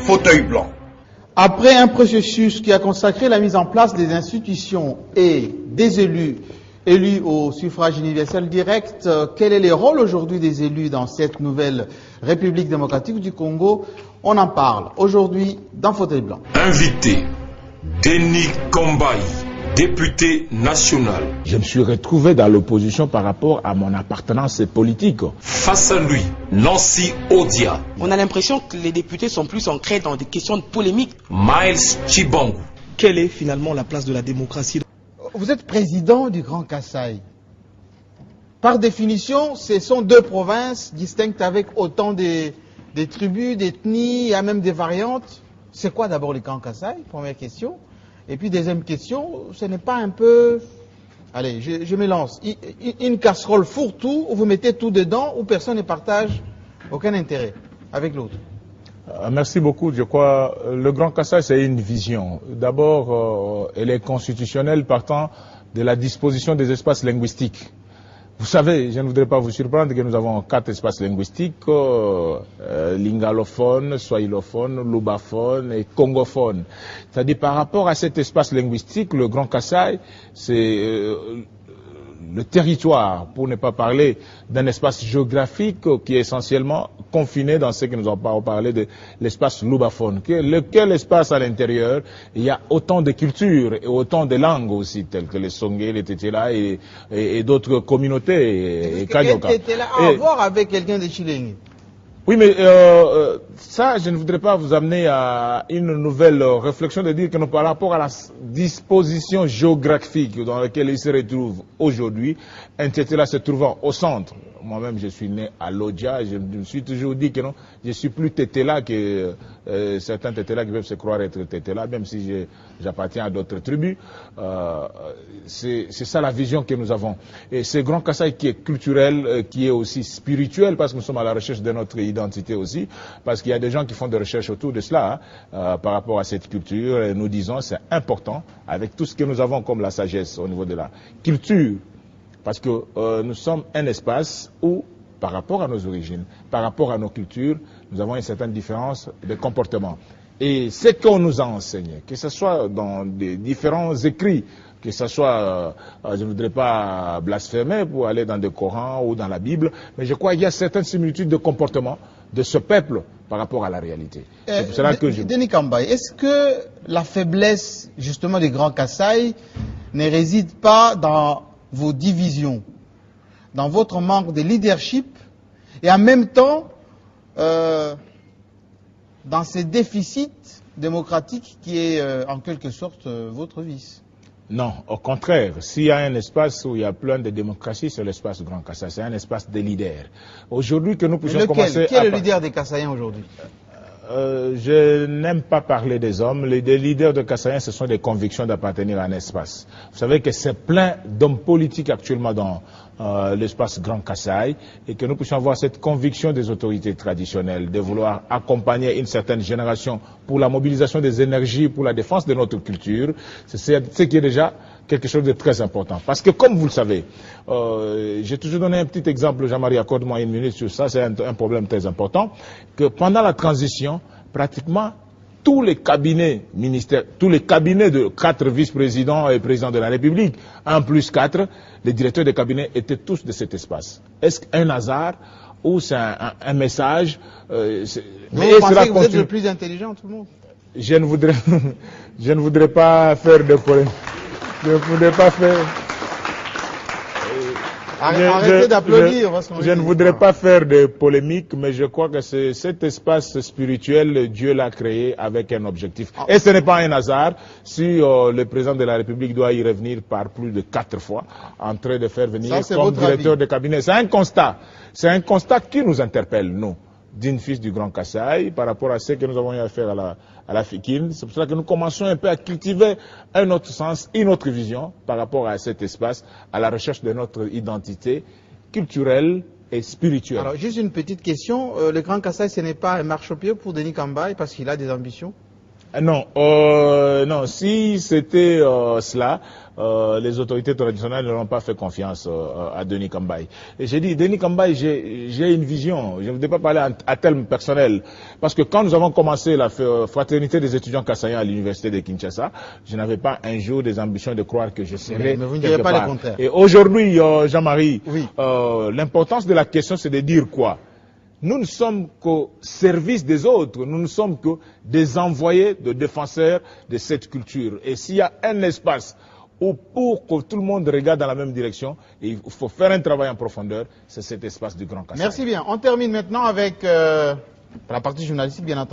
fauteuil blanc. Après un processus qui a consacré la mise en place des institutions et des élus au suffrage universel direct, quel est le rôle aujourd'hui des élus dans cette nouvelle République démocratique du Congo? On en parle aujourd'hui dans Fauteuil blanc. Invité, Denis Kambaï, député national. Je me suis retrouvé dans l'opposition par rapport à mon appartenance politique. Face à lui, Nancy Odia. On a l'impression que les députés sont plus ancrés dans des questions de polémique. Miles Chibangu. Quelle est finalement la place de la démocratie? Vous êtes président du Grand Kasaï. Par définition, ce sont deux provinces distinctes avec autant des tribus, d'ethnies, et même des variantes. C'est quoi d'abord le Grand Kasaï? Première question. Et puis deuxième question, ce n'est pas un peu... Allez, je me lance. Une casserole fourre-tout, où vous mettez tout dedans, où personne ne partage aucun intérêt avec l'autre. Merci beaucoup. Je crois le Grand Kasaï, c'est une vision. D'abord, elle est constitutionnelle partant de la disposition des espaces linguistiques. Vous savez, je ne voudrais pas vous surprendre que nous avons 4 espaces linguistiques, lingalophone, swahilophone, lubaphone et congophone. C'est-à-dire par rapport à cet espace linguistique, le Grand Kasaï, c'est le territoire, pour ne pas parler d'un espace géographique qui est essentiellement confiné dans ce que nous avons parlé de l'espace lubaphone. Lequel espace à l'intérieur, il y a autant de cultures et autant de langues aussi, telles que les Songé, les Tétéla et d'autres communautés. Et Tétéla a à voir avec quelqu'un de Chilengi. Oui, mais ça, je ne voudrais pas vous amener à une nouvelle réflexion de dire que par rapport à la disposition géographique dans laquelle il se retrouve aujourd'hui, un Tétéla se trouvant au centre. Moi-même, je suis né à Lodja, je me suis toujours dit que non, je suis plus Tétéla que certains Tétéla qui peuvent se croire être Tétéla, même si j'appartiens à d'autres tribus. C'est ça la vision que nous avons. Et ce Grand Kasaï qui est culturel, qui est aussi spirituel, parce que nous sommes à la recherche de notre identité aussi, parce qu'il y a des gens qui font des recherches autour de cela, par rapport à cette culture, et nous disons c'est important, avec tout ce que nous avons comme la sagesse au niveau de la culture, parce que nous sommes un espace où, par rapport à nos origines, par rapport à nos cultures, nous avons une certaine différence de comportement. Et ce qu'on nous a enseigné, que ce soit dans des différents écrits, que ce soit, je ne voudrais pas blasphémer pour aller dans le Coran ou dans la Bible, mais je crois qu'il y a certaines similitudes de comportement de ce peuple par rapport à la réalité. C'est pour cela que Denis Kambaï, est-ce que la faiblesse justement du Grand Kasaï ne réside pas dans vos divisions, dans votre manque de leadership et en même temps dans ces déficits démocratiques qui est en quelque sorte votre vice? Non, au contraire, s'il y a un espace où il y a plein de démocratie, c'est l'espace Grand Kasaï, c'est un espace de leaders. Aujourd'hui que nous puissions commencer... Qui est le leader des Kasaïens aujourd'hui? Je n'aime pas parler des hommes. Les leaders de Kasaïens, ce sont des convictions d'appartenir à un espace. Vous savez que c'est plein d'hommes politiques actuellement dans l'espace Grand Kasaï et que nous puissions avoir cette conviction des autorités traditionnelles de vouloir accompagner une certaine génération pour la mobilisation des énergies, pour la défense de notre culture. C'est ce qui est déjà quelque chose de très important. Parce que comme vous le savez, j'ai toujours donné un petit exemple, Jean-Marie, accorde-moi une minute sur ça, c'est un problème très important, que pendant la transition, pratiquement tous les cabinets ministériels, tous les cabinets de 4 vice-présidents et présidents de la République, 1+4, les directeurs de cabinet étaient tous de cet espace. Est-ce un hasard ou c'est un message Vous pensez que vous êtes le plus intelligent de tout le monde? Je ne voudrais pas faire de polémique. Je ne voudrais pas faire... Arrêtez d'applaudir. Je ne voudrais pas faire de polémique, mais je crois que c'est cet espace spirituel, Dieu l'a créé avec un objectif. Et ce n'est pas un hasard si le président de la République doit y revenir par plus de 4 fois, en train de faire venir comme directeur de cabinet. C'est un constat. C'est un constat qui nous interpelle, nous, d'une fils du Grand Kasaï, par rapport à ce que nous avons eu à faire à la FIKIN. C'est pour cela que nous commençons un peu à cultiver un autre sens, une autre vision par rapport à cet espace, à la recherche de notre identité culturelle et spirituelle. Alors, juste une petite question. Le Grand Kasaï, ce n'est pas un marchepied pour Denis Kambaï parce qu'il a des ambitions? Non, non, si c'était cela, les autorités traditionnelles n'auront pas fait confiance à Denis Kambaye. Et j'ai dit, Denis Kambaye, j'ai une vision, je ne voudrais pas parler à terme personnel, parce que quand nous avons commencé la fraternité des étudiants kassaïens à l'université de Kinshasa, je n'avais pas un jour des ambitions de croire que je serais mais vous ne direz pas le contraire. Et aujourd'hui, Jean-Marie, Oui. l'importance de la question, c'est de dire quoi? Nous ne sommes qu'au service des autres, nous ne sommes que des envoyés de défenseurs de cette culture. Et s'il y a un espace où pour que tout le monde regarde dans la même direction, et il faut faire un travail en profondeur, c'est cet espace du Grand Kassai. Merci bien. On termine maintenant avec la partie journalistique, bien entendu.